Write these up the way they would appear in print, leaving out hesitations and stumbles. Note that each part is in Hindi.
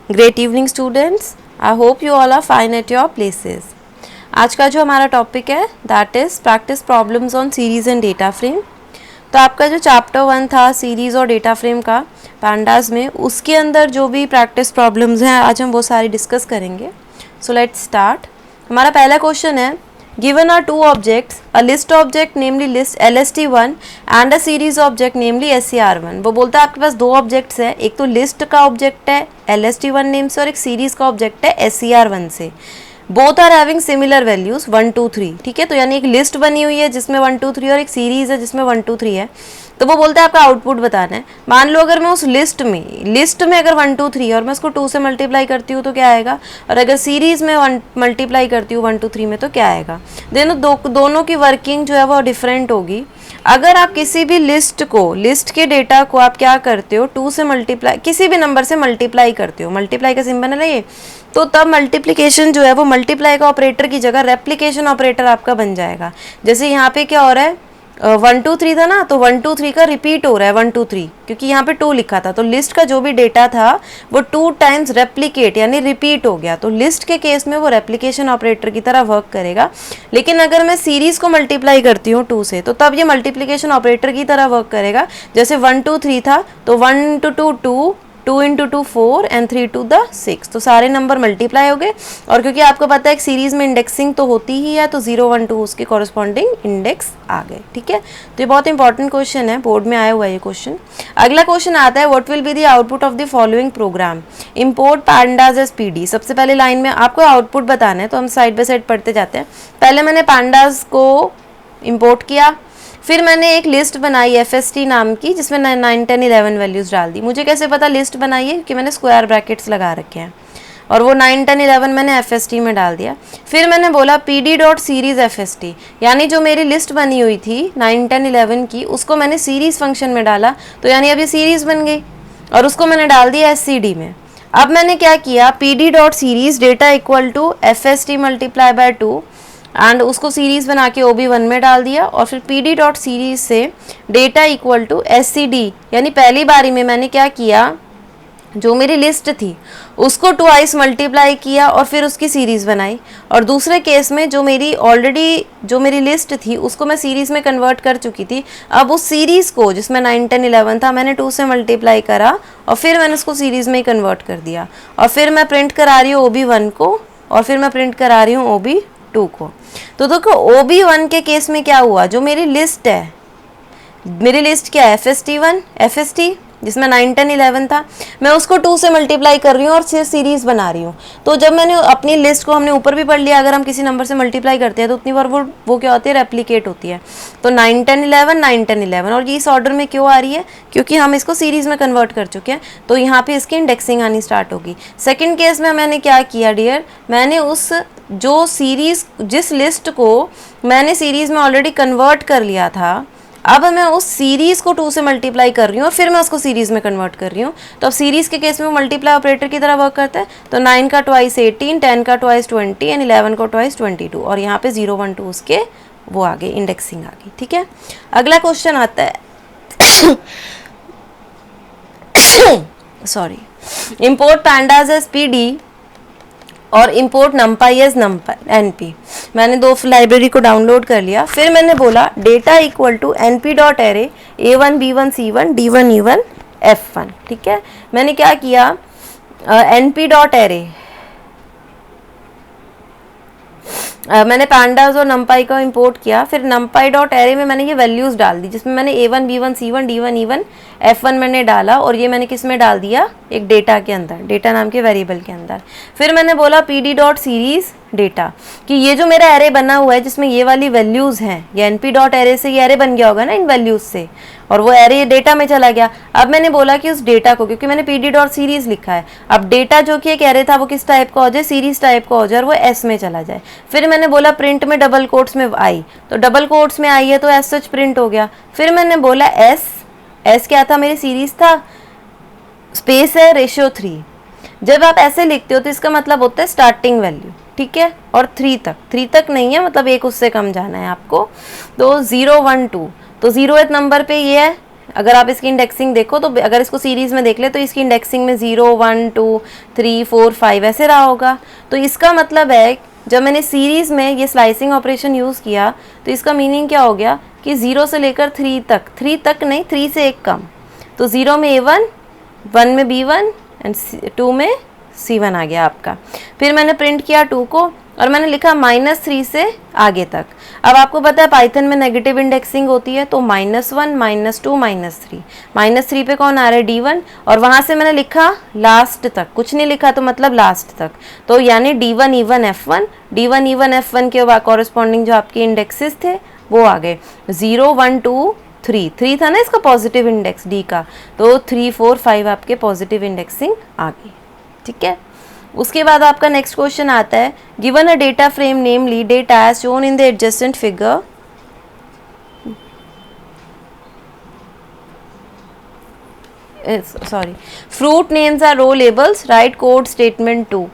Great evening students. I hope you all are fine at your places. आज का जो हमारा टॉपिक है that is practice problems on series and data frame. तो आपका जो चैप्टर 1 था सीरीज़ और डेटा फ्रेम का पैंडास में, उसके अंदर जो भी प्रैक्टिस प्रॉब्लम्स हैं आज हम वो सारी डिस्कस करेंगे। So let's start. हमारा पहला क्वेश्चन है, given are two objects, a list object namely list LST1 and a series object namely SCR1। वो बोलता है आपके पास दो ऑब्जेक्ट्स हैं, एक तो लिस्ट का ऑब्जेक्ट है LST1 नेम से और एक सीरीज का ऑब्जेक्ट है SCR1 से। Both are having similar values 1 2 3। ठीक है, तो यानी एक लिस्ट बनी हुई है जिसमें 1 2 3 और एक सीरीज है जिसमें 1 2 3 है। तो वो बोलता है आपका आउटपुट बताना है। मान लो अगर मैं उस लिस्ट में अगर 1 2 3 और मैं उसको 2 से मल्टीप्लाई करती हूँ तो क्या आएगा, और अगर सीरीज में 1 मल्टीप्लाई करती हूँ 1 2 3 में तो क्या आएगा। दोनों की वर्किंग जो है वो डिफरेंट होगी। अगर आप किसी भी लिस्ट के डेटा को आप क्या करते हो, 2 से मल्टीप्लाई, किसी भी नंबर से मल्टीप्लाई करते हो, मल्टीप्लाई का सिंबल है ये, तो तब मल्टीप्लिकेशन जो है वो मल्टीप्लाई का ऑपरेटर की जगह रेप्लिकेशन ऑपरेटर आपका बन जाएगा। जैसे यहाँ पे क्या हो रहा है, 1 2 3 था ना, तो 1 2 3 का रिपीट हो रहा है 1 2 3, क्योंकि यहाँ पे 2 लिखा था। तो लिस्ट का जो भी डेटा था वो 2 टाइम्स रेप्लिकेट यानी रिपीट हो गया। तो लिस्ट के केस में वो रेप्लिकेशन ऑपरेटर की तरह वर्क करेगा। लेकिन अगर मैं सीरीज को मल्टीप्लाई करती हूँ 2 से, तो तब ये मल्टीप्लिकेशन ऑपरेटर की तरह वर्क करेगा। जैसे 1 2 3 था तो 1 2 2 2, 2 इंटू 2 4 एंड 3 टू द 6, तो सारे नंबर मल्टीप्लाई हो गए। और क्योंकि आपको पता है एक सीरीज में इंडेक्सिंग तो होती ही है, तो 0 1 2 उसके कॉरस्पॉन्डिंग इंडेक्स आ गए। ठीक है, तो ये बहुत इंपॉर्टेंट क्वेश्चन है, बोर्ड में आया हुआ है ये क्वेश्चन। अगला क्वेश्चन आता है, what will be the output of the following program, import pandas as PD. सबसे पहले लाइन में आपको आउटपुट बताना है, तो हम साइड बाय साइड पढ़ते जाते हैं। पहले मैंने पैंडास को इम्पोर्ट किया, फिर मैंने एक लिस्ट बनाई FST नाम की जिसमें 9 10 11 वैल्यूज़ डाल दी। मुझे कैसे पता लिस्ट बनाई है, क्योंकि मैंने स्क्वायर ब्रैकेट्स लगा रखे हैं, और वो 9 10 11 मैंने FST में डाल दिया। फिर मैंने बोला PD.series FST, यानी जो मेरी लिस्ट बनी हुई थी 9 10 11 की, उसको मैंने सीरीज़ फंक्शन में डाला, तो यानी अब ये सीरीज़ बन गई, और उसको मैंने डाल दिया SCD में। अब मैंने क्या किया, PD.series data equal to FST multiply by 2 and उसको सीरीज बना के OB1 में डाल दिया, और फिर PD.series से डेटा इक्वल टू SCD, यानी पहली बारी में मैंने क्या किया, जो मेरी लिस्ट थी उसको ट्वाइस मल्टीप्लाई किया और फिर उसकी सीरीज़ बनाई। और दूसरे केस में जो मेरी लिस्ट थी उसको मैं सीरीज़ में कन्वर्ट कर चुकी थी। अब उस सीरीज़ को जिसमें 9 10 11 था मैंने 2 से मल्टीप्लाई करा और फिर मैंने उसको सीरीज़ में ही कन्वर्ट कर दिया, और फिर मैं प्रिंट करा रही हूँ OB1 को, और फिर मैं प्रिंट करा रही हूँ OB2 को। तो देखो OB1 के केस में क्या हुआ, जो मेरी लिस्ट है, मेरी लिस्ट क्या है FST जिसमें 9 10 11 था, मैं उसको 2 से मल्टीप्लाई कर रही हूँ और सिर्फ सीरीज बना रही हूँ। तो जब मैंने अपनी लिस्ट को, हमने ऊपर भी पढ़ लिया, अगर हम किसी नंबर से मल्टीप्लाई करते हैं तो उतनी बार वो क्या होती है, रेप्लिकेट होती है। तो 9 10 11 9 10 11, और ये इस ऑर्डर में क्यों आ रही है, क्योंकि हम इसको सीरीज में कन्वर्ट कर चुके हैं, तो यहाँ पे इसकी इंडेक्सिंग आनी स्टार्ट होगी। सेकेंड केस में मैंने क्या किया डियर, मैंने जिस लिस्ट को मैंने सीरीज में ऑलरेडी कन्वर्ट कर लिया था, अब मैं उस सीरीज को 2 से मल्टीप्लाई कर रही हूँ और फिर मैं उसको सीरीज में कन्वर्ट कर रही हूँ। तो अब सीरीज के केस में वो मल्टीप्लाई ऑपरेटर की तरह वर्क करता है। तो 9 का ट्वाइस 18, 10 का ट्वाइस 20 एंड 11 का ट्वाइस 22, और यहाँ पे 0 1 2 उसके वो आ गए, इंडेक्सिंग आ गई। ठीक है, अगला क्वेश्चन आता है sorry, import pandas as PD और इंपोर्ट numpy एज NP। मैंने दो लाइब्रेरी को डाउनलोड कर लिया, फिर मैंने बोला data equal to NP.array A1 B1 C1 D1 E1 F1। ठीक है, मैंने क्या किया, NP.array मैंने पैंडास और numpy का इंपोर्ट किया, फिर numpy.array में मैंने ये वैल्यूज़ डाल दी, जिसमें मैंने A1 B1 C1 D1 E1 F1 मैंने डाला, और ये मैंने किस में डाल दिया, एक डेटा के अंदर, डेटा नाम के वेरिएबल के अंदर। फिर मैंने बोला PD.series डेटा, कि ये जो मेरा एरे बना हुआ है जिसमें ये वाली वैल्यूज़ हैं, ये NP.array से ये एरे बन गया होगा ना इन वैल्यूज़ से, और वो एरे डेटा में चला गया। अब मैंने बोला कि उस डेटा को, क्योंकि मैंने PD.series लिखा है, अब डेटा जो कि एक एरे था वो किस टाइप का हो जाए, सीरीज टाइप का हो जाए, और वो S में चला जाए। फिर मैंने बोला प्रिंट में डबल कोट्स में आई, तो डबल कोट्स में आई है तो एस सच प्रिंट हो गया। फिर मैंने बोला S क्या था, मेरी सीरीज था, स्पेस है रेशियो 3। जब आप ऐसे लिखते हो तो इसका मतलब होता है स्टार्टिंग वैल्यू, ठीक है, और 3 तक नहीं है, मतलब एक उससे कम जाना है आपको। तो 0 1 2, तो 0th नंबर पे ये है अगर आप इसकी इंडेक्सिंग देखो तो अगर इसको सीरीज़ में देख ले तो इसकी इंडेक्सिंग में 0 1 2 3 4 5 ऐसे रहा होगा। तो इसका मतलब है जब मैंने सीरीज़ में ये स्लाइसिंग ऑपरेशन यूज़ किया तो इसका मीनिंग क्या हो गया कि 0 से लेकर 3 तक नहीं, 3 से एक कम। तो 0 में A1, 1 में B1 एंड 2 में C1 आ गया आपका। फिर मैंने प्रिंट किया 2 को और मैंने लिखा -3 से आगे तक। अब आपको पता है पाइथन में नेगेटिव इंडेक्सिंग होती है, तो -1 -2 -3। -3 पे कौन आ रहा है, D1, और वहाँ से मैंने लिखा लास्ट तक, कुछ नहीं लिखा तो मतलब लास्ट तक, तो यानी D1 E1 F1, D1 E1 F1 के कॉरस्पॉन्डिंग जो आपके इंडेक्सेस थे वो आ गए 0 1 2 3 था ना इसका पॉजिटिव इंडेक्स D का, तो 3 4 5 आपके पॉजिटिव इंडेक्सिंग आ गई। ठीक है, उसके बाद आपका नेक्स्ट क्वेश्चन आता है, given a data frame namely data as shown in the adjacent figure, sorry, fruit names are row labels, write code statement 2।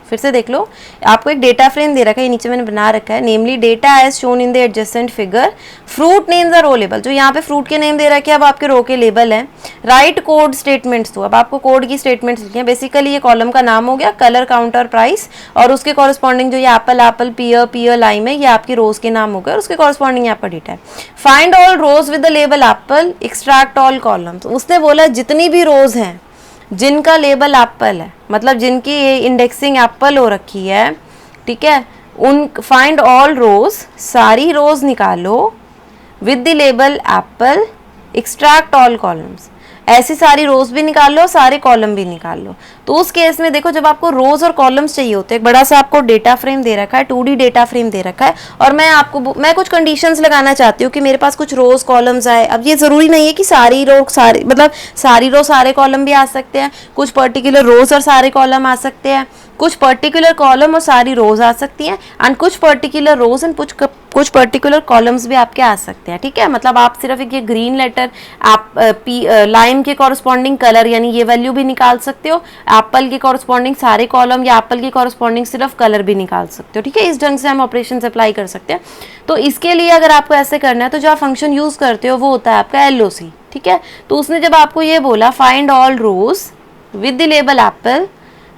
फिर से देख लो, आपको एक डेटा फ्रेम दे रखा है, नीचे मैंने बना रखा है, namely data as shown in the adjacent figure, fruit names are row label, जो यहाँ पे फ्रूट के नेम दे रखे हैं अब आपके रो के लेबल हैं, राइट कोड स्टेटमेंट्स, तो अब आपको कोड की स्टेटमेंट्स लिखी हैं। बेसिकली ये कॉलम का नाम हो गया, कलर, काउंटर, प्राइस, और उसके कॉरस्पॉन्डिंग जो ये एप्पल एप्पल पियर लाइम है, ये आपकी रोज के नाम हो गए और उसके कॉरस्पॉन्डिंग यहाँ पर डेटा है। Find all rows with the label apple, extract all columns. उसने बोला जितनी भी रोज हैं जिनका लेबल एप्पल है, मतलब जिनकी ये इंडेक्सिंग एप्पल हो रखी है, ठीक है, उन फाइंड ऑल रोज, सारी रोज निकालो, with the label apple, extract all columns, ऐसी सारी रोज भी निकाल लो, सारे कॉलम भी निकाल लो। तो उस केस में देखो, जब आपको रोज और कॉलम्स चाहिए होते हैं, एक बड़ा सा आपको डेटा फ्रेम दे रखा है, 2D डेटा फ्रेम दे रखा है, और मैं कुछ कंडीशंस लगाना चाहती हूँ कि मेरे पास कुछ रोज कॉलम्स आए। अब ये जरूरी नहीं है कि सारी रो सारे कॉलम भी आ सकते हैं, कुछ पर्टिकुलर रोज और सारे कॉलम आ सकते हैं, कुछ पर्टिकुलर कॉलम और सारी रोज आ सकती हैं, एंड कुछ पर्टिकुलर रोज एंड कुछ पर्टिकुलर कॉलम्स भी आपके आ सकते हैं। ठीक है, मतलब आप सिर्फ एक ये ग्रीन लेटर आप लाइम के कॉरस्पॉन्डिंग कलर यानी ये वैल्यू भी निकाल सकते हो, एप्पल के कॉरस्पॉन्डिंग सारे कॉलम या एप्पल के कॉरस्पॉन्डिंग सिर्फ कलर भी निकाल सकते हो। ठीक है, इस ढंग से हम ऑपरेशन अप्लाई कर सकते हैं। तो इसके लिए अगर आपको ऐसे करना है तो जो आप फंक्शन यूज करते हो वो होता है आपका LOC। ठीक है, तो उसने जब आपको ये बोला find all rows with the label apple,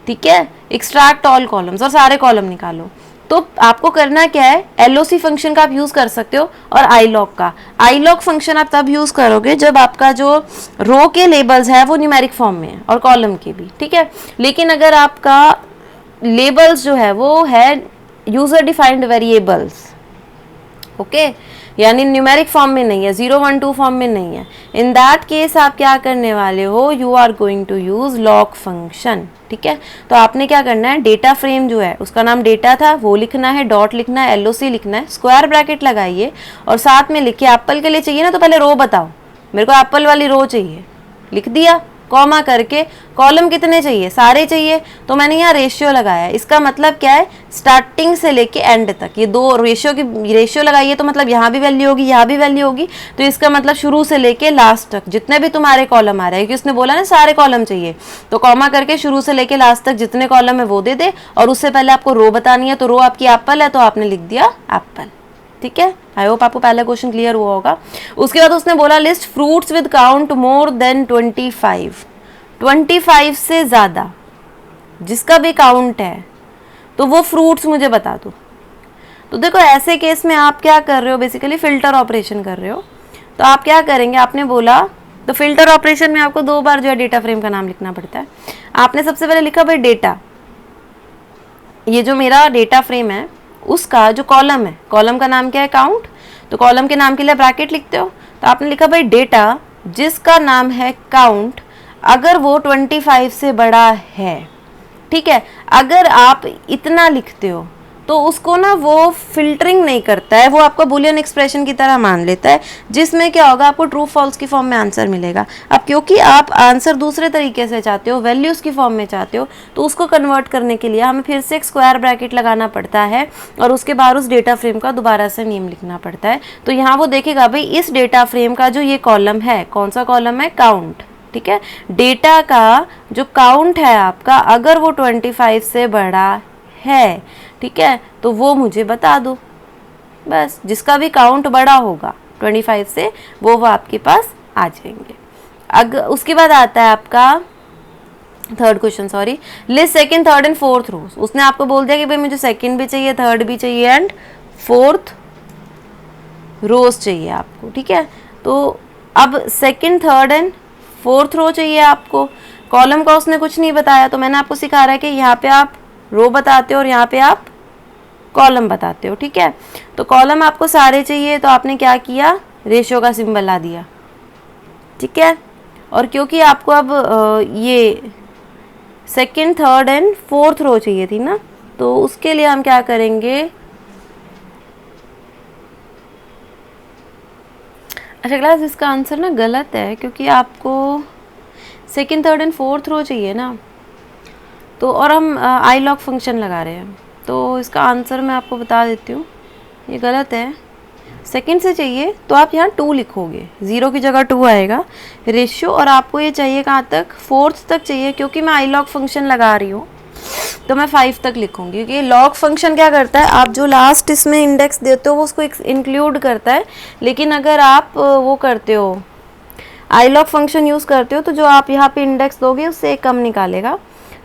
ठीक है, एक्सट्रैक्ट ऑल कॉलम्स, और सारे कॉलम निकालो, तो आपको करना क्या है, LOC फंक्शन का आप यूज कर सकते हो, और iLog का। iLog फंक्शन आप तब यूज करोगे जब आपका जो रो के लेबल्स है वो न्यूमेरिक फॉर्म में है और कॉलम के भी। ठीक है, लेकिन अगर आपका लेबल्स जो है वो है यूजर डिफाइंड वेरिएबल्स, ओके, यानी न्यूमेरिक फॉर्म में नहीं है, 0 1 2 फॉर्म में नहीं है, इन दैट केस आप क्या करने वाले हो, you are going to use loc function. ठीक है, तो आपने क्या करना है, डेटा फ्रेम जो है उसका नाम डेटा था वो लिखना है, डॉट लिखना है, LOC लिखना है, स्क्वायर ब्रैकेट लगाइए और साथ में लिखिए एप्पल के लिए चाहिए ना, तो पहले रो बताओ, मेरे को एप्पल वाली रो चाहिए, लिख दिया, कॉमा करके कॉलम कितने चाहिए, सारे चाहिए, तो मैंने यहाँ रेशियो लगाया। इसका मतलब क्या है, स्टार्टिंग से लेके एंड तक ये दो रेशियो लगाइए, तो मतलब यहाँ भी वैल्यू होगी, यहाँ भी वैल्यू होगी, तो इसका मतलब शुरू से लेके लास्ट तक जितने भी तुम्हारे कॉलम आ रहे हैं, क्योंकि उसने बोला ना सारे कॉलम चाहिए, तो कॉमा करके शुरू से लेके लास्ट तक जितने कॉलम है वो दे दे, और उससे पहले आपको रो बतानी है, तो रो आपकी एप्पल है तो आपने लिख दिया एप्पल। ठीक है, आई होप आपको पहला क्वेश्चन क्लियर हुआ होगा। उसके बाद उसने बोला list fruits with count more than 25 से ज़्यादा जिसका भी काउंट है तो वो फ्रूट्स मुझे बता दो। तो देखो ऐसे केस में आप क्या कर रहे हो, बेसिकली फिल्टर ऑपरेशन कर रहे हो। तो आप क्या करेंगे, आपने बोला, तो फिल्टर ऑपरेशन में आपको 2 बार जो है डेटा फ्रेम का नाम लिखना पड़ता है। आपने सबसे पहले लिखा भाई डेटा, ये जो मेरा डेटा फ्रेम है उसका जो कॉलम है, कॉलम का नाम क्या है, काउंट, तो कॉलम के नाम के लिए ब्रैकेट लिखते हो, तो आपने लिखा भाई डेटा जिसका नाम है काउंट, अगर वो 25 से बड़ा है। ठीक है, अगर आप इतना लिखते हो तो उसको ना वो फिल्टरिंग नहीं करता है, वो आपका बुलियन एक्सप्रेशन की तरह मान लेता है, जिसमें क्या होगा, आपको ट्रू फॉल्स की फॉर्म में आंसर मिलेगा। अब क्योंकि आप आंसर दूसरे तरीके से चाहते हो, वैल्यूज़ की फॉर्म में चाहते हो, तो उसको कन्वर्ट करने के लिए हमें फिर से एक स्क्वायर ब्रैकेट लगाना पड़ता है और उसके बाद उस डेटा फ्रेम का दोबारा से नेम लिखना पड़ता है। तो यहाँ वो देखेगा भाई इस डेटा फ्रेम का जो ये कॉलम है, कौन सा कॉलम है, काउंट। ठीक है, डेटा का जो काउंट है आपका, अगर वो 25 से बड़ा है, ठीक है, तो वो मुझे बता दो। बस जिसका भी काउंट बड़ा होगा 25 से वो आपके पास आ जाएंगे। उसके बाद आता है आपका third question, sorry, list second third and fourth rows. उसने आपको बोल दिया कि भाई मुझे सेकंड भी चाहिए, थर्ड भी चाहिए एंड फोर्थ रोज चाहिए आपको, ठीक है। तो अब second third and fourth row चाहिए आपको। कॉलम का उसने कुछ नहीं बताया, तो मैंने आपको सिखा रहा है कि यहाँ पे आप रो बताते हो और यहाँ पे आप कॉलम बताते हो, ठीक है। तो कॉलम आपको सारे चाहिए, तो आपने क्या किया, रेशियो का सिंबल ला दिया, ठीक है। और क्योंकि आपको अब ये second third and fourth row चाहिए थी ना, तो उसके लिए हम क्या करेंगे, अच्छा क्लास इसका आंसर ना गलत है, क्योंकि आपको second third and fourth row चाहिए ना, तो और हम आई लॉग फंक्शन लगा रहे हैं, तो इसका आंसर मैं आपको बता देती हूँ, ये गलत है। सेकंड से चाहिए तो आप यहाँ 2 लिखोगे, 0 की जगह 2 आएगा रेशियो, और आपको ये चाहिए कहाँ तक, फोर्थ तक चाहिए, क्योंकि मैं आई लॉग फंक्शन लगा रही हूँ तो मैं 5 तक लिखूंगी, क्योंकि लॉग फंक्शन क्या करता है, आप जो लास्ट इसमें इंडेक्स देते हो वो उसको इंक्लूड करता है, लेकिन अगर आप वो करते हो आई लॉग फंक्शन यूज़ करते हो तो जो आप यहाँ पे इंडेक्स दोगे उससे कम निकालेगा,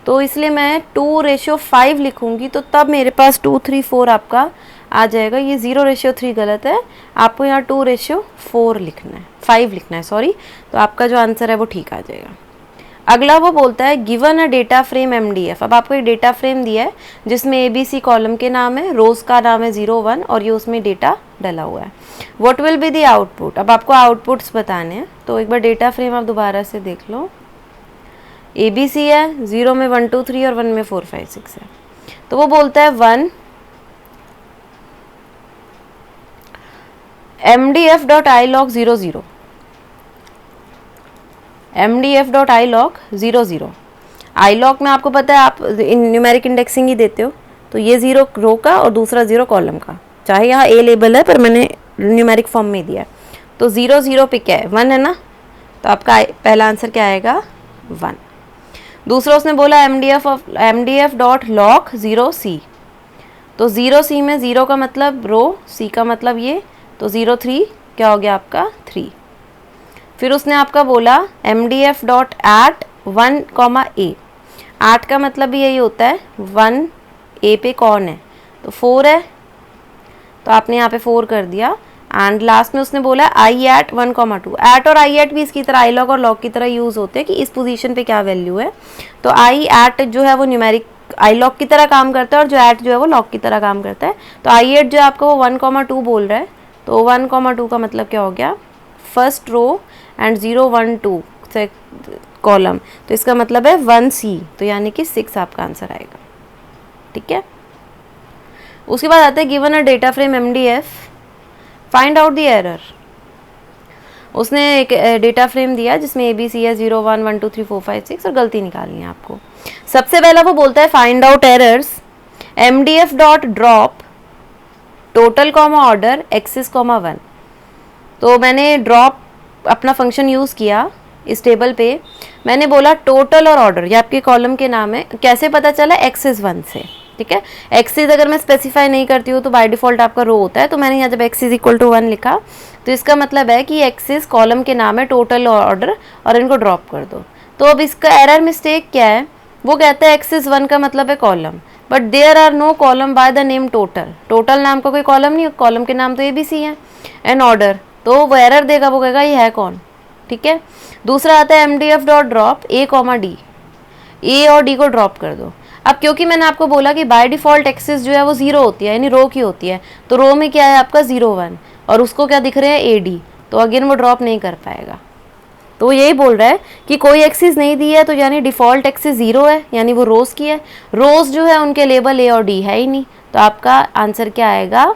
तो इसलिए मैं 2:5 लिखूंगी, तो तब मेरे पास 2 3 4 आपका आ जाएगा। ये 0:3 गलत है, आपको यहाँ 2:4 लिखना है, 5 लिखना है सॉरी, तो आपका जो आंसर है वो ठीक आ जाएगा। अगला वो बोलता है given a data frame MDF। अब आपको एक डेटा फ्रेम दिया है जिसमें ABC कॉलम के नाम है, रोज का नाम है 0 1 और ये उसमें डेटा डला हुआ है। What will be the output. अब आपको आउटपुट्स बताने हैं, तो एक बार डेटा फ्रेम आप दोबारा से देख लो। ABC है, 0 में 1 2 3 और 1 में 4 5 6 है, तो वो बोलता है 1 MDF.ilog 0 0 MDF.ilog 0 0। ilog में आपको पता है आप न्यूमेरिक इंडेक्सिंग ही देते हो, तो ये 0 रो का और दूसरा 0 कॉलम का, चाहे यहाँ A लेबल है पर मैंने न्यूमेरिक फॉर्म में दिया है, तो 0 0 पे क्या है, 1 है ना, तो आपका पहला आंसर क्या आएगा, 1। दूसरा उसने बोला MDF.log 0 C, तो 0 C में 0 का मतलब रो, C का मतलब ये, तो 0 3 क्या हो गया आपका 3। फिर उसने आपका बोला MDF.at 1, A। 8 का मतलब भी यही होता है 1 A पे कौन है, तो 4 है, तो आपने यहाँ पे 4 कर दिया। एंड लास्ट में उसने बोला I@1, 2। एट और I@ भी इसकी तरह I log और log की तरह यूज़ होते हैं कि इस पोजीशन पे क्या वैल्यू है, तो I@ जो है वो न्यूमेरिक I log की तरह काम करता है और जो at जो है वो log की तरह काम करता है। तो I@ जो है आपका वो 1, 2 बोल रहा है, तो 1, 2 का मतलब क्या हो गया, फर्स्ट रो एंड 0 1 2 से कॉलम, तो इसका मतलब है 1C, तो यानी कि 6 आपका आंसर आएगा, ठीक है। उसके बाद आता है given a data frame MDF, find out the error. उसने एक डेटा फ्रेम दिया जिसमें ABC है 0 1 1 2 3 4 5 6 और गलती निकालनी है आपको। सबसे पहला वो बोलता है find out errors MDF.drop total order axis 1। तो मैंने ड्रॉप अपना फंक्शन यूज़ किया इस टेबल पे, मैंने बोला टोटल और ऑर्डर, ये आपके कॉलम के नाम है, कैसे पता चला, एक्सिस 1 से, ठीक है। एक्सिस अगर मैं स्पेसिफाई नहीं करती हूँ तो बाय डिफ़ॉल्ट आपका रो होता है, तो मैंने यहाँ जब एक्सिस इक्वल टू 1 लिखा तो इसका मतलब है कि एक्सिस कॉलम के नाम है, टोटल और ऑर्डर, और इनको ड्रॉप कर दो। तो अब इसका एरर मिस्टेक क्या है, वो कहता है एक्सिस 1 का मतलब है column, but there are no column by the name total. Total नाम का कोई कॉलम नहीं, कॉलम के नाम तो ABC है, एंड ऑर्डर, तो वो एरर देगा, वो कहेगा ये है कौन, ठीक है। दूसरा आता है MDF.drop A, D, A और D को ड्रॉप कर दो। अब क्योंकि मैंने आपको बोला कि बाय डिफ़ॉल्ट एक्सिस जो है वो 0 होती है, यानी रो की होती है, तो रो में क्या है आपका 0 1 और उसको क्या दिख रहे हैं AD, तो अगेन वो ड्रॉप नहीं कर पाएगा। तो वो यही बोल रहा है कि कोई एक्सिस नहीं दी है, तो यानी डिफ़ॉल्ट एक्सिस 0 है, यानी वो रोज़ की है, रोज़ जो है उनके लेबल A और D है ही नहीं, तो आपका आंसर क्या आएगा,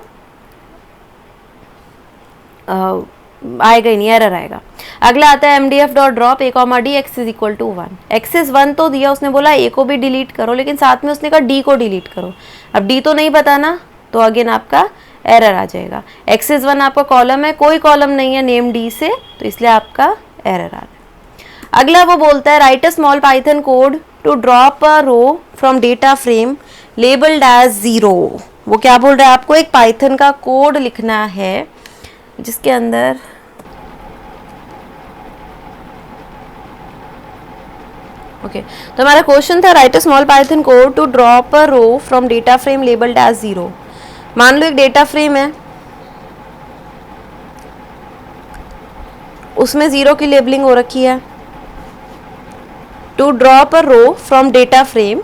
आएगा ही नहीं, एरर आएगा। अगला आता है MDF.drop A, D axis equal to 1। Axis 1 तो दिया, उसने बोला A को भी डिलीट करो, लेकिन साथ में उसने कहा D को डिलीट करो। अब D तो नहीं पता ना, तो अगेन आपका एरर आ जाएगा। एक्सिस 1 आपका कॉलम है, कोई कॉलम नहीं है नेम D से, तो इसलिए आपका एरर आ रहा है। अगला वो बोलता है write a small Python code to drop a row from data frame labelled as 0। वो क्या बोल रहा है, आपको एक पाइथन का कोड लिखना है जिसके अंदर ओके तो हमारा क्वेश्चन था write a small Python code to drop a row from data frame labelled as 0। मान लो एक डेटा फ्रेम है, उसमें 0 की लेबलिंग हो रखी है। To drop a row from data frame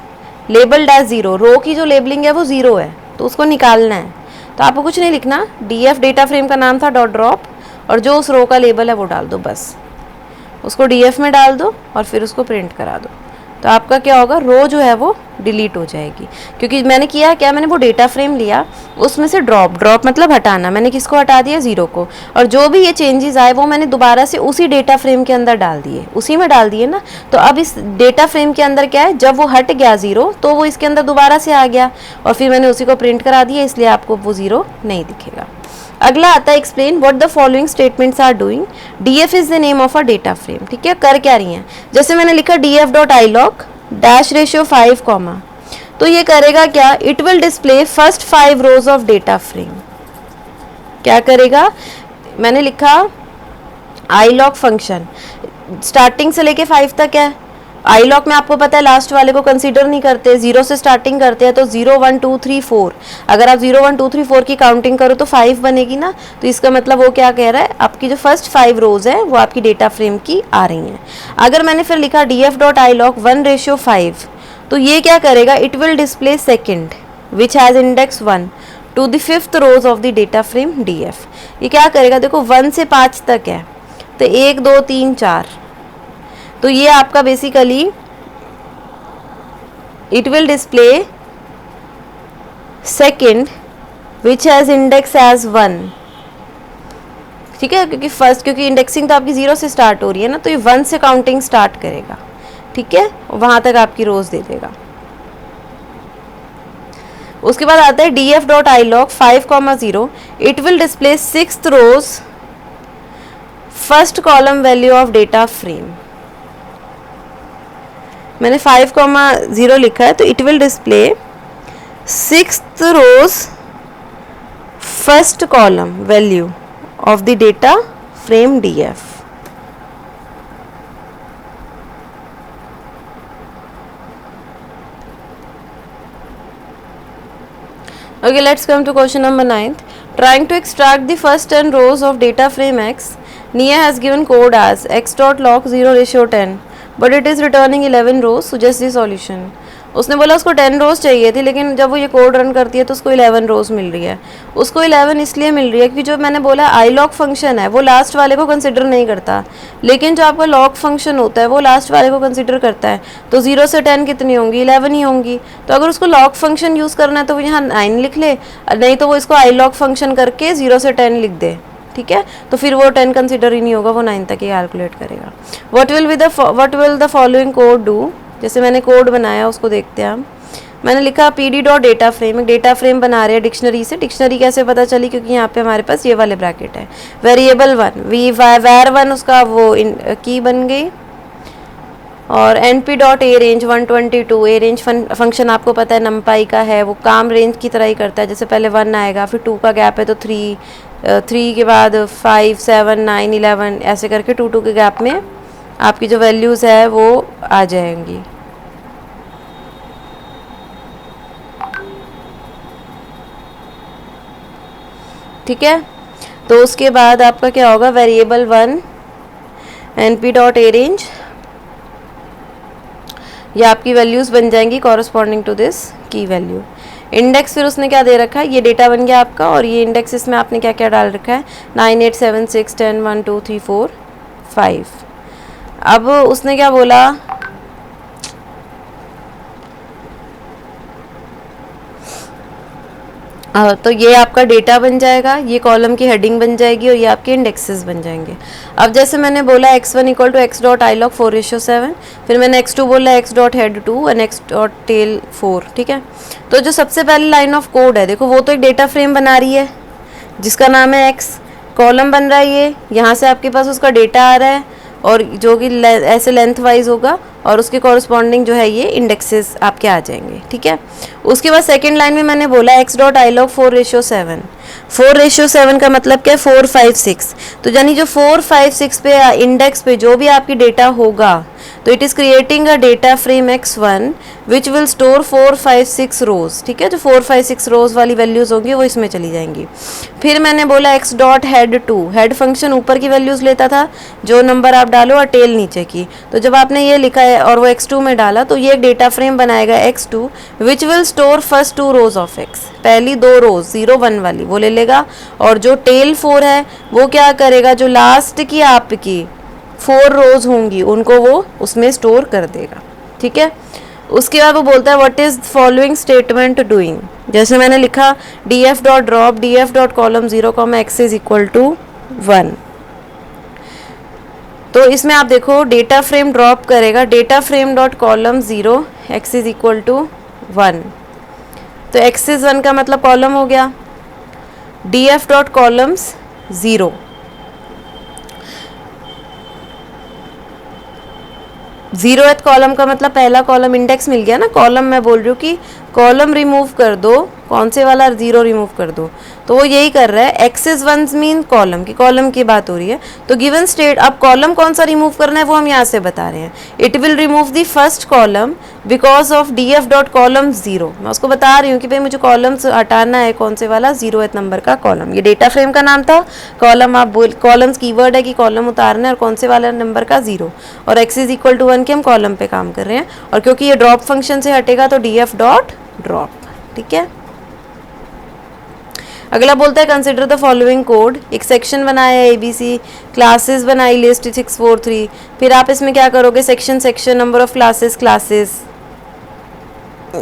labelled as 0, row की जो लेबलिंग है वो 0 है, तो उसको निकालना है। तो आपको कुछ नहीं लिखना, df डेटा फ्रेम का नाम था डॉट ड्रॉप, और जो उस रो का लेबल है वो डाल दो, बस उसको df में डाल दो और फिर उसको प्रिंट करा दो। तो आपका क्या होगा, रो जो है वो डिलीट हो जाएगी, क्योंकि मैंने किया क्या, मैंने वो डेटा फ्रेम लिया, उसमें से ड्रॉप मतलब हटाना, मैंने किसको हटा दिया, 0 को, और जो भी ये चेंजेस आए वो मैंने दोबारा से उसी डेटा फ्रेम के अंदर डाल दिए, उसी में डाल दिए ना। तो अब इस डेटा फ्रेम के अंदर क्या है, जब वो हट गया 0 तो वो इसके अंदर दोबारा से आ गया, और फिर मैंने उसी को प्रिंट करा दिया, इसलिए आपको वो 0 नहीं दिखेगा। अगला आता है explain what the following statements are doing. DF is the name of a data frame, ठीक है, कर क्या रही हैं, जैसे मैंने लिखा DF dot iloc dash ratio 5 comma, तो ये करेगा क्या, it will display first 5 rows of data frame. क्या करेगा, मैंने लिखा आई लॉग फंक्शन स्टार्टिंग से लेके 5 तक है। आई लॉग में आपको पता है लास्ट वाले को कंसीडर नहीं करते, 0 से स्टार्टिंग करते हैं, तो 0 1 2 3 4, अगर आप 0 1 2 3 4 की काउंटिंग करो तो 5 बनेगी ना। तो इसका मतलब वो क्या कह रहा है, आपकी जो फर्स्ट 5 रोज है वो आपकी डेटा फ्रेम की आ रही हैं। अगर मैंने फिर लिखा df dot iloc 1 ratio 5, तो ये क्या करेगा, it will display second which has index 1 to the 5th rows of the data frame df। ये क्या करेगा, देखो 1 से 5 तक है, तो 1 2 3 4, तो ये आपका basically it will display second which has index as 1, ठीक है, क्योंकि इंडेक्सिंग तो आपकी 0 से स्टार्ट हो रही है ना, तो ये 1 से काउंटिंग स्टार्ट करेगा, ठीक है, वहाँ तक आपकी रोज दे देगा। उसके बाद आता है df dot iloc 5,0, it will display 6th rows first column value of data frame. मैंने 5,0 लिखा है, तो it will display 6th rows first column value of the data frame df। Okay, let's come to question number 9th. Trying to extract the first 10 rows of data frame x, Nia has given code as x dot log 0 ratio 10, but it is returning 11 rows. Suggest the solution. उसने बोला उसको 10 रोज चाहिए थी, लेकिन जब वो ये कोड रन करती है तो उसको 11 रोज मिल रही है। उसको 11 इसलिए मिल रही है क्योंकि जो मैंने बोला आई लॉग फंक्शन है वो लास्ट वाले को कंसिडर नहीं करता, लेकिन जो आपका लॉग फंक्शन होता है वो लास्ट वाले को कंसिडर करता है। तो 0 से 10 कितनी होंगी, 11 ही होंगी। तो अगर उसको लॉग फंक्शन यूज़ करना है तो वो यहाँ 9 लिख ले, नहीं तो वो इसको आई लॉग फंक्शन करके 0 से 10 लिख दे, ठीक है, तो फिर वो 10 कंसिडर ही नहीं होगा, वो 9 तक ही कैलकुलेट करेगा। What will the following code do, जैसे मैंने कोड बनाया उसको देखते हैं हम। मैंने लिखा pd डॉट डेटा फ्रेम, एक डेटा फ्रेम बना रहे हैं डिक्शनरी से। डिक्शनरी कैसे पता चली, क्योंकि यहाँ पे हमारे पास ये वाले ब्रैकेट है। वेरिएबल 1 var 1 उसका वो की बन गई, और np dot A range 122, A range function आपको पता है नमपाई का है, वो काम रेंज की तरह ही करता है, जैसे पहले 1 आएगा, फिर 2 का गैप है तो 3 के बाद 5 7 9 11, ऐसे करके 2 के गैप में आपकी जो वैल्यूज़ है वो आ जाएंगी। ठीक है, तो उसके बाद आपका क्या होगा, variable 1 np dot A range, ये आपकी वैल्यूज़ बन जाएंगी कॉरस्पॉन्डिंग टू दिस की वैल्यू। इंडेक्स फिर उसने क्या दे रखा है, ये डेटा बन गया आपका, और ये इंडेक्स इसमें आपने क्या क्या डाल रखा है, 9 8 7 6 10 1 2 3 4 5। अब उसने क्या बोला, तो ये आपका डेटा बन जाएगा, ये कॉलम की हेडिंग बन जाएगी, और ये आपके इंडेक्सेस बन जाएंगे। अब जैसे मैंने बोला x1 equal to x dot iloc 4:7, फिर मैंने x2 बोला x dot head 2 and x dot tail 4, ठीक है। तो जो सबसे पहली लाइन ऑफ कोड है, देखो वो तो एक डेटा फ्रेम बना रही है जिसका नाम है x, कॉलम बन रहा है ये, यहाँ से आपके पास उसका डेटा आ रहा है, और जो कि ऐसे लेंथ वाइज होगा, और उसके कॉरस्पॉन्डिंग जो है ये इंडेक्सेस आपके आ जाएंगे, ठीक है। उसके बाद सेकंड लाइन में मैंने बोला x डॉट आई लॉग 4:7, 4:7 का मतलब क्या है, 4 5 6, तो यानी जो 4 5 6 पे इंडेक्स पे जो भी आपकी डेटा होगा, तो it is creating a data frame x1 which will store 4, 5, 6 रोज, ठीक है। जो 4, 5, 6 रोज वाली वैल्यूज़ होंगी वो इसमें चली जाएंगी। फिर मैंने बोला x dot head 2, head function ऊपर की वैल्यूज़ लेता था, जो नंबर आप डालो और टेल नीचे की। तो जब आपने ये लिखा है और वो x2 में डाला तो ये एक डेटा फ्रेम बनाएगा x2 which will store first 2 rose of x, पहली 2 रोज 0, 1 वाली वो ले लेगा, और जो टेल 4 है वो क्या करेगा, जो लास्ट की आपकी 4 रोज होंगी उनको वो उसमें स्टोर कर देगा, ठीक है। उसके बाद वो बोलता है what is following statement doing, जैसे मैंने लिखा df dot drop df dot column 0, x is equal to 1। तो इसमें आप देखो डेटा फ्रेम ड्रॉप करेगा, data frame dot column 0 x is equal to 1, तो x इज 1 का मतलब कॉलम हो गया, df dot columns 0, 0th column का मतलब पहला कॉलम इंडेक्स मिल गया ना, कॉलम मैं बोल रही हूँ कि कॉलम रिमूव कर दो, कौन से वाला 0 रिमूव कर दो, तो वो यही कर रहा है। x इज 1 मीन कॉलम की, कॉलम की बात हो रही है। तो गिवन स्टेट, अब कॉलम कौन सा रिमूव करना है वो हम यहाँ से बता रहे हैं। It will remove the first column because of df dot column 0। मैं उसको बता रही हूँ कि भाई मुझे कॉलम्स हटाना है, कौन से वाला 0th नंबर का कॉलम। ये डेटा फ्रेम का नाम था, कॉलम आप बोल, कॉलम्स कीवर्ड है कि कॉलम उतारना है, और कौन से वाला नंबर का 0, और x इज इक्वल टू 1 के हम कॉलम पे काम कर रहे हैं, और क्योंकि ये ड्रॉप फंक्शन से हटेगा तो df डॉट ड्रॉप, ठीक है। अगला बोलता है कंसिडर द फॉलोइंग कोड, एक सेक्शन बनाया है ABC, क्लासेस बनाई लिस्ट 643, फिर आप इसमें क्या करोगे, section section, number of classes classes,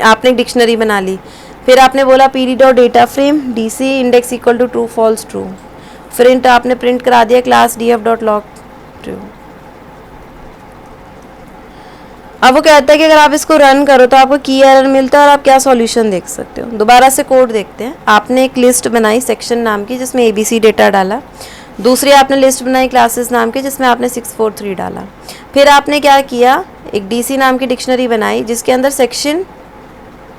आपने एक डिक्शनरी बना ली। फिर आपने बोला pd dot data frame DC index equal to true false true, print आपने प्रिंट करा दिया class df dot loc true. अब वो कहता है कि अगर आप इसको रन करो तो आपको की एरर मिलता है और आप क्या सॉल्यूशन देख सकते हो। दोबारा से कोड देखते हैं। आपने एक लिस्ट बनाई सेक्शन नाम की जिसमें ABC डेटा डाला, दूसरी आपने लिस्ट बनाई क्लासेस नाम की जिसमें आपने 643 डाला, फिर आपने क्या किया, एक DC नाम की डिक्शनरी बनाई जिसके अंदर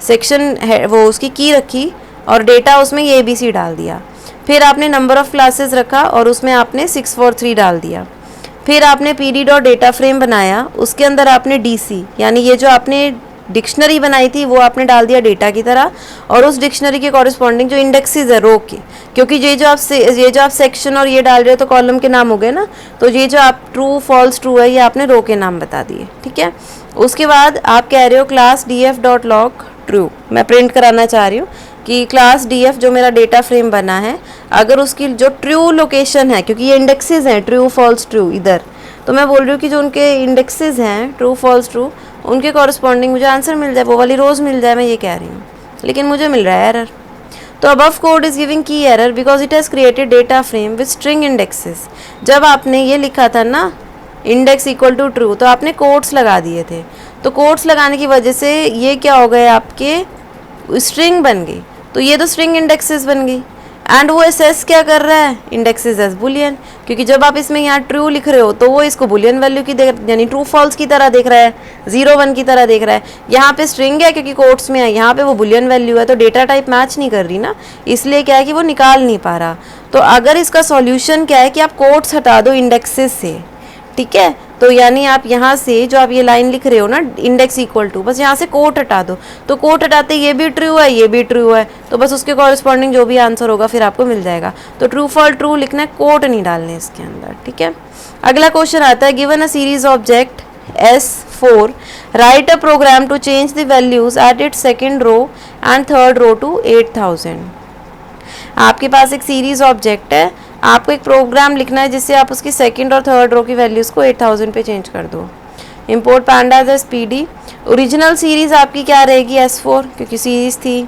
सेक्शन है वो उसकी की रखी और डेटा उसमें ये ABC डाल दिया, फिर आपने नंबर ऑफ़ क्लासेस रखा और उसमें आपने 643 डाल दिया, फिर आपने pd डॉट डेटा फ्रेम बनाया, उसके अंदर आपने DC यानी ये जो आपने डिक्शनरी बनाई थी वो आपने डाल दिया डेटा की तरह, और उस डिक्शनरी के कॉरस्पॉन्डिंग जो इंडेक्सेस है रो के, क्योंकि ये जो आप सेक्शन और ये डाल रहे हो तो कॉलम के नाम हो गए ना, तो ये जो आप ट्रू फॉल्स ट्रू है ये आपने रो के नाम बता दिए, ठीक है। उसके बाद आप कह रहे हो class df dot loc true, मैं प्रिंट कराना चाह रही हूँ कि क्लास df जो मेरा डेटा फ्रेम बना है अगर उसकी जो ट्रू लोकेशन है, क्योंकि ये इंडेक्सेस हैं ट्रू फॉल्स ट्रू इधर, तो मैं बोल रही हूँ कि जो उनके इंडेक्सेस हैं ट्रू फॉल्स ट्रू उनके कॉरस्पॉन्डिंग मुझे आंसर मिल जाए, वो वाली रोज़ मिल जाए, मैं ये कह रही हूँ, लेकिन मुझे मिल रहा है एरर। तो अबव कोड इज़ गिविंग की error because it has created data frame with string indexes. जब आपने ये लिखा था ना इंडेक्स इक्वल टू ट्रू तो आपने कोट्स लगा दिए थे, तो कोट्स लगाने की वजह से ये क्या हो गए, आपके स्ट्रिंग बन गई, तो ये तो स्ट्रिंग इंडेक्सेस बन गई। एंड वो एसेस क्या कर रहा है, इंडेक्सेस एज बुलियन, क्योंकि जब आप इसमें यहाँ ट्रू लिख रहे हो तो वो इसको बुलियन वैल्यू की यानी ट्रू फॉल्स की तरह देख रहा है, 0 1 की तरह देख रहा है। यहाँ पे स्ट्रिंग है क्योंकि कोट्स में है, यहाँ पे वो बुलियन वैल्यू है, तो डेटा टाइप मैच नहीं कर रही ना, इसलिए क्या है कि वो निकाल नहीं पा रहा। तो अगर इसका सॉल्यूशन क्या है कि आप कोट्स हटा दो इंडेक्सेस से, ठीक है, तो यानी आप यहाँ से जो आप ये लाइन लिख रहे हो ना इंडेक्स इक्वल टू, बस यहाँ से कोट हटा दो, तो कोट हटाते ये भी ट्रू है ये भी ट्रू है, तो बस उसके कॉरस्पॉन्डिंग जो भी आंसर होगा फिर आपको मिल जाएगा। तो ट्रू फॉल ट्रू लिखना है, कोट नहीं डालने इसके अंदर, ठीक है। अगला क्वेश्चन आता है given a series object S4 write a program to change the values at it second row and third row to 8000। आपके पास एक सीरीज ऑब्जेक्ट है, आपको एक प्रोग्राम लिखना है जिससे आप उसकी सेकंड और थर्ड रो की वैल्यूज़ को 8000 पे चेंज कर दो। Import pandas as PD, original series आपकी क्या रहेगी S4 क्योंकि सीरीज़ थी।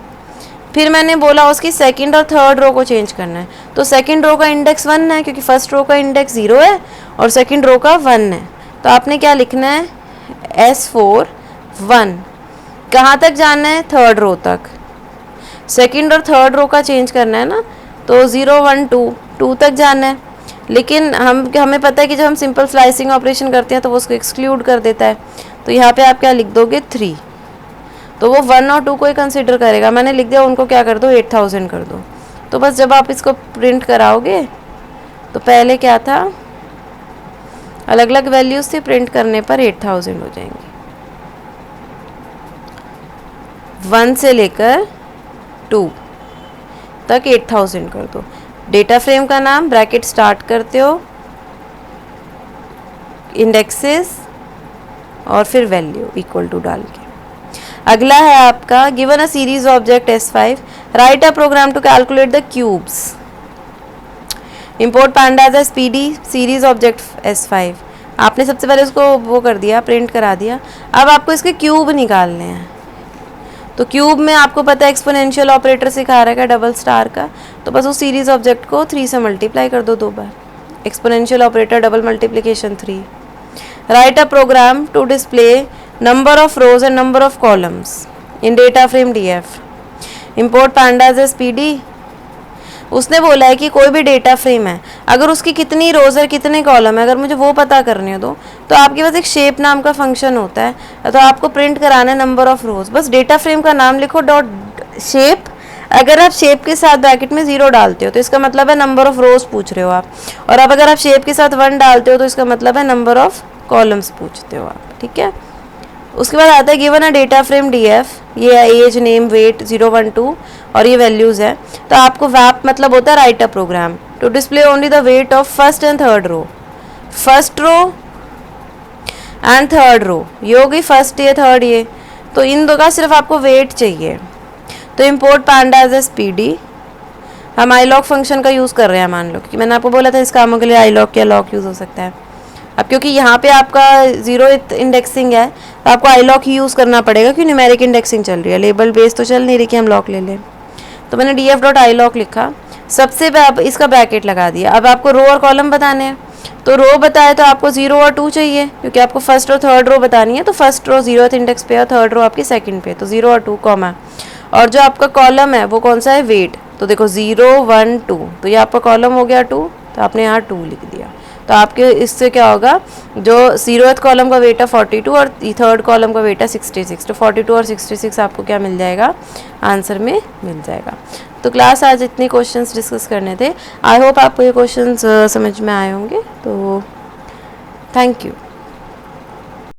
फिर मैंने बोला उसकी सेकंड और थर्ड रो को चेंज करना है, तो सेकंड रो का इंडेक्स 1 है क्योंकि फर्स्ट रो का इंडेक्स 0 है और सेकंड रो का 1 है, तो आपने क्या लिखना है S4 1, कहाँ तक जाना है, थर्ड रो तक। सेकंड और थर्ड रो का चेंज करना है ना, तो 0 1 2 तक जाना है, लेकिन हमें पता है कि जब हम सिंपल स्लाइसिंग ऑपरेशन करते हैं तो वो उसको एक्सक्लूड कर देता है, तो यहाँ पे आप क्या लिख दोगे 3, तो वो 1 और 2 को ही कंसिडर करेगा। मैंने लिख दिया उनको क्या कर दो 8000 कर दो। तो बस जब आप इसको प्रिंट कराओगे तो पहले क्या था अलग अलग वैल्यूज़ थी, प्रिंट करने पर 8000 हो जाएंगे। 1 से लेकर 2 तक 8000 कर दो। डेटा फ्रेम का नाम ब्रैकेट स्टार्ट करते हो, इंडेक्सेस और फिर वैल्यू इक्वल टू डाल के। अगला है आपका given a series object S5, write a program to calculate the cubes. Import pandas as PD series object S5। आपने सबसे पहले उसको वो कर दिया, प्रिंट करा दिया। अब आपको इसके क्यूब निकालने हैं। तो क्यूब में आपको पता है एक्सपोनेंशियल ऑपरेटर सिखा रहा है डबल स्टार का, तो बस उस सीरीज ऑब्जेक्ट को 3 से मल्टीप्लाई कर दो 2 बार। Exponential operator double multiplication 3। Write a program to display number of rows and number of columns in data frame DF। Import pandas as PD। उसने बोला है कि कोई भी डेटा फ्रेम है, अगर उसकी कितनी रोज और कितने कॉलम है, अगर मुझे वो पता करने दो तो आपके पास एक शेप नाम का फंक्शन होता है, तो आपको प्रिंट कराना है नंबर ऑफ रोज। बस डेटा फ्रेम का नाम लिखो डॉट शेप। अगर आप शेप के साथ ब्रैकेट में 0 डालते हो तो इसका मतलब है नंबर ऑफ रोज पूछ रहे हो आप, और अब अगर आप शेप के साथ 1 डालते हो तो इसका मतलब है नंबर ऑफ कॉलम्स पूछते हो आप, ठीक है। उसके बाद आता है given a data frame DF, ये है एज, नेम, वेट 0, 1, 2 और ये वैल्यूज़ है। तो आपको वैप मतलब होता है write a program to display only the weight of first and third row. First row and third row, ये हो गई फर्स्ट ये थर्ड ये, तो इन दो का सिर्फ आपको वेट चाहिए। तो इम्पोर्ट पांडाज एज PD। हम iLock फंक्शन का यूज़ कर रहे हैं मान लो, क्योंकि मैंने आपको बोला था इस कामों के लिए iLock या लॉक यूज़ हो सकता है। अब क्योंकि यहाँ पे आपका 0th इंडेक्सिंग है तो आपको iLock ही यूज़ करना पड़ेगा, क्योंकि न्यूमेरिक इंडेक्सिंग चल रही है, लेबल बेस तो चल नहीं रही कि हम लॉक ले लें। तो मैंने df.iLock लिखा, सबसे पे आप इसका ब्रैकेट लगा दिया। अब आपको रो और कॉलम बताने हैं, तो रो बताए तो आपको 0 और 2 चाहिए, क्योंकि आपको फर्स्ट और थर्ड रो बतानी है। तो फर्स्ट रो 0th इंडेक्स पे और थर्ड रो आपकी सेकंड पे, तो 0 और 2 कॉमा। और जो आपका कॉलम है वो कौन सा है, वेट। तो देखो 0, 1, 2, तो ये आपका कॉलम हो गया 2, तो आपने यहाँ 2 लिख दिया। तो आपके इससे क्या होगा, जो 0th कॉलम का वेट है 42 और थर्ड कॉलम का वेट है 66, तो 42 और 66 आपको क्या मिल जाएगा, आंसर में मिल जाएगा। तो क्लास आज इतने क्वेश्चंस डिस्कस करने थे। आई होप आपको ये क्वेश्चंस समझ में आए होंगे। तो थैंक यू।